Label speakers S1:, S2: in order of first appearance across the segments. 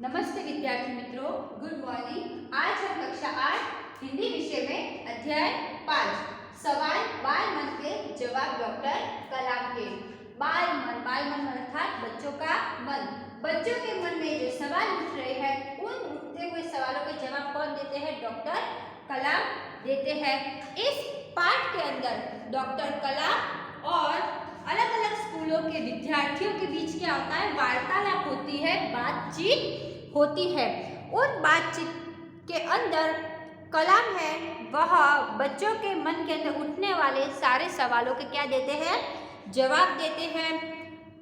S1: नमस्ते विद्यार्थी मित्रों, गुड मॉर्निंग। आज हम कक्षा 8 हिंदी विषय में अध्याय 5 सवाल बाल मन के जवाब डॉक्टर कलाम के। बाल मन अर्थात बच्चों का मन। बच्चों के मन में जो सवाल उठ रहे हैं उन उठते हुए सवालों के जवाब कौन देते हैं? डॉक्टर कलाम देते हैं। इस पाठ के अंदर डॉक्टर कलाम और अलग अलग स्कूलों के विद्यार्थियों के बीच क्या होता है? वार्तालाप होती है, बातचीत होती है। उन बातचीत के अंदर कलाम है वह बच्चों के मन के अंदर उठने वाले सारे सवालों के क्या देते हैं? जवाब देते हैं।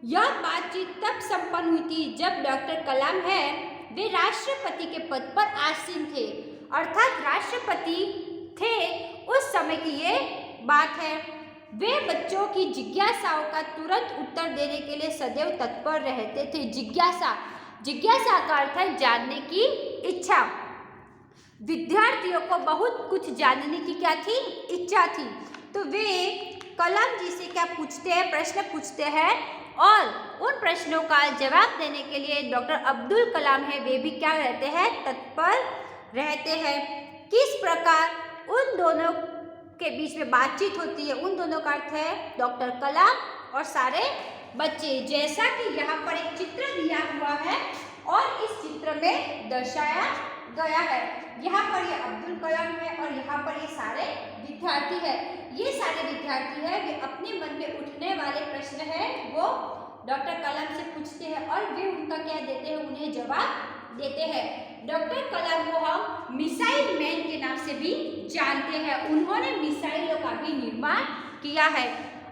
S1: यह बातचीत तब संपन्न हुई थी जब डॉक्टर कलाम है वे राष्ट्रपति के पद पर आसीन थे, अर्थात राष्ट्रपति थे उस समय की ये बात है। वे बच्चों की जिज्ञासाओं का तुरंत उत्तर देने के लिए सदैव तत्पर रहते थे। जिज्ञासा का अर्थ है जानने की इच्छा। विद्यार्थियों को बहुत कुछ जानने की क्या थी? इच्छा थी। तो वे कलाम जी से क्या पूछते हैं? प्रश्न पूछते हैं और उन प्रश्नों का जवाब देने के लिए डॉक्टर अब्दुल कलाम है वे भी क्या रहते हैं? तत्पर रहते हैं। किस प्रकार उन दोनों के बीच में बातचीत होती है? उन दोनों का अर्थ है डॉक्टर कलाम और सारे बच्चे। जैसा कि यहाँ पर एक चित्र दिया हुआ है और इस चित्र में दर्शाया गया है। यहाँ पर ये अब्दुल कलाम है और यहाँ पर ये सारे विद्यार्थी है। ये सारे विद्यार्थी है वे अपने मन में उठने वाले प्रश्न है वो डॉक्टर कलाम से पूछते हैं और वे उनका क्या देते हैं? उन्हें जवाब देते हैं। डॉक्टर कलाम को हम मिसाइल मैन के नाम से भी जानते हैं। उन्होंने मिसाइलों का भी निर्माण किया है।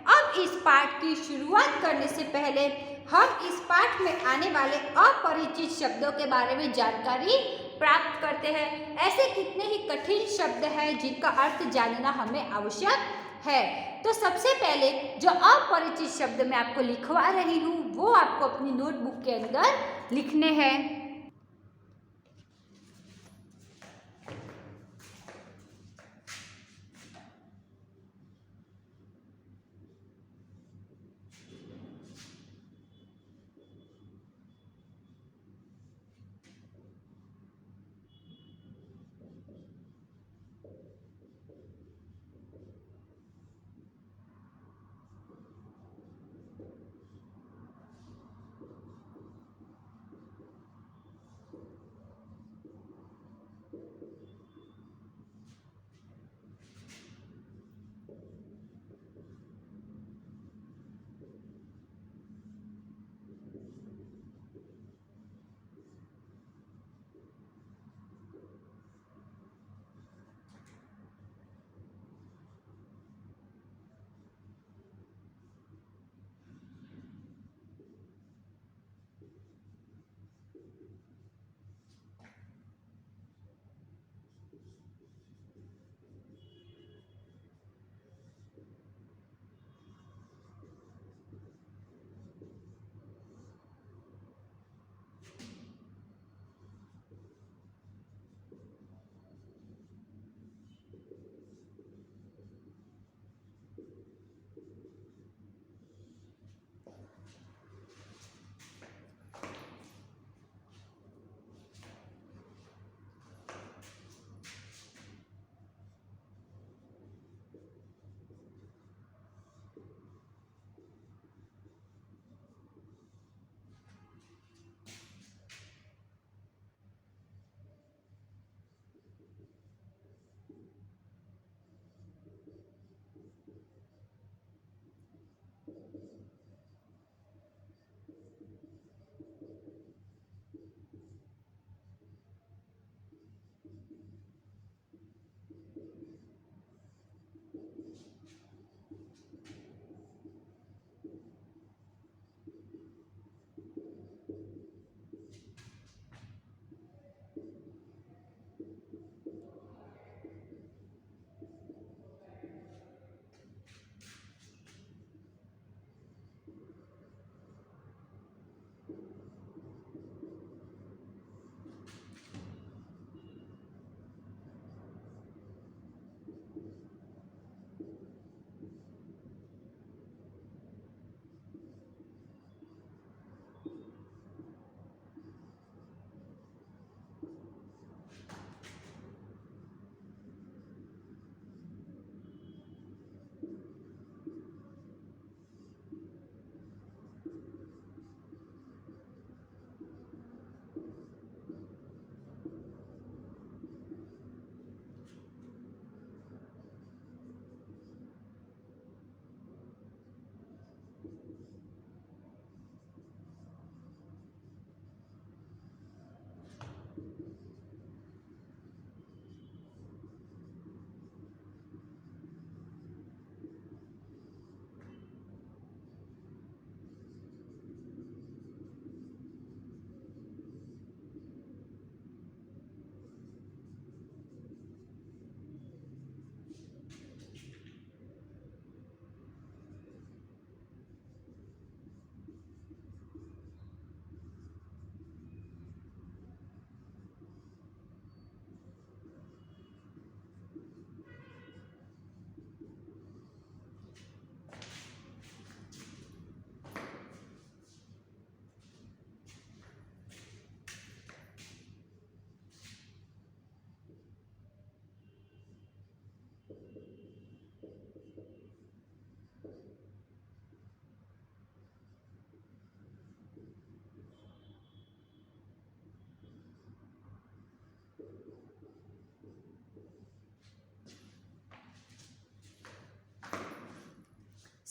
S1: अब इस पाठ की शुरुआत करने से पहले हम इस पाठ में आने वाले अपरिचित शब्दों के बारे में जानकारी प्राप्त करते हैं। ऐसे कितने ही कठिन शब्द हैं जिनका अर्थ जानना हमें आवश्यक है। तो सबसे पहले जो अपरिचित शब्द मैं आपको लिखवा रही हूँ वो आपको अपनी नोटबुक के अंदर लिखने हैं।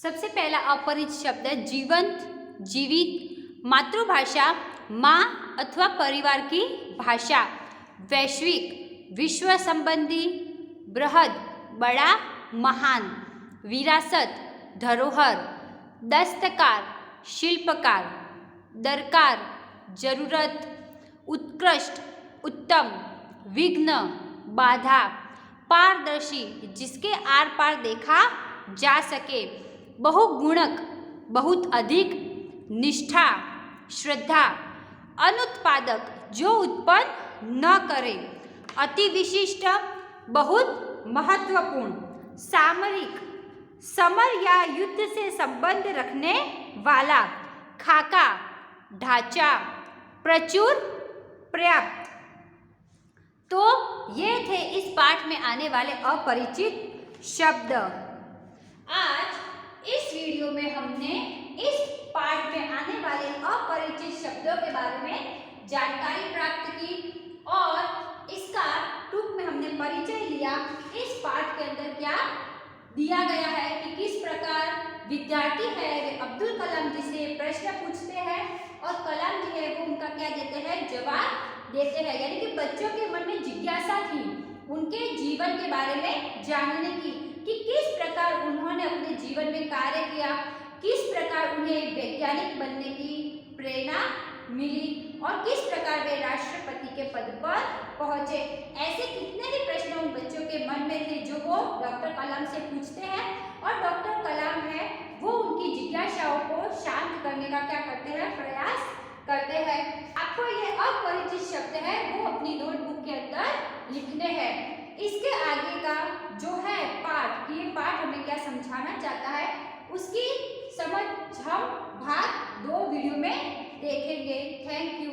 S1: सबसे पहला अपरिचित शब्द है जीवंत, जीवित, मातृभाषा, माँ अथवा परिवार की भाषा, वैश्विक, विश्व संबंधी, बृहद, बड़ा, महान, विरासत, धरोहर, दस्तकार, शिल्पकार, दरकार, जरूरत, उत्कृष्ट, उत्तम, विघ्न, बाधा, पारदर्शी, जिसके आर पार देखा जा सके, बहुगुणक, बहुत अधिक, निष्ठा, श्रद्धा, अनुत्पादक, जो उत्पन्न न करे, अति विशिष्ट, बहुत महत्वपूर्ण, सामरिक, समर या युद्ध से संबंध रखने वाला, खाका, ढांचा, प्रचुर, पर्याप्त। तो ये थे इस पाठ में आने वाले अपरिचित शब्द। आज इस वीडियो में हमने इस पाठ में आने वाले अपरिचित शब्दों के बारे में जानकारी प्राप्त की और इसका टूक में हमने परिचय लिया। इस पाठ के अंदर क्या दिया गया है कि किस प्रकार विद्यार्थी है वे अब्दुल कलाम जी से प्रश्न पूछते हैं और कलाम जी है वो उनका क्या देते हैं, जवाब देते हैं। यानी कि बच्चों के मन में जिज्ञासा थी उनके जीवन के बारे में जानने की कि किस प्रकार उन्होंने अपने जीवन में कार्य किया, किस प्रकार उन्हें वैज्ञानिक बनने की प्रेरणा मिली और किस प्रकार वे राष्ट्रपति के पद पर पहुंचे। ऐसे कितने ही प्रश्न उन बच्चों के मन में थे जो वो डॉक्टर कलाम से पूछते हैं और डॉक्टर कलाम है वो उनकी जिज्ञासाओं को शांत करने का क्या करते हैं, प्रयास करते हैं। आपको ये अपरिचित शब्द है वो अपनी नोटबुक के अंदर लिखने हैं। इसके आगे का जो है पाठ, ये पाठ हमें क्या समझाना चाहता है उसकी समझ हम भाग 2 वीडियो में देखेंगे। Thank you.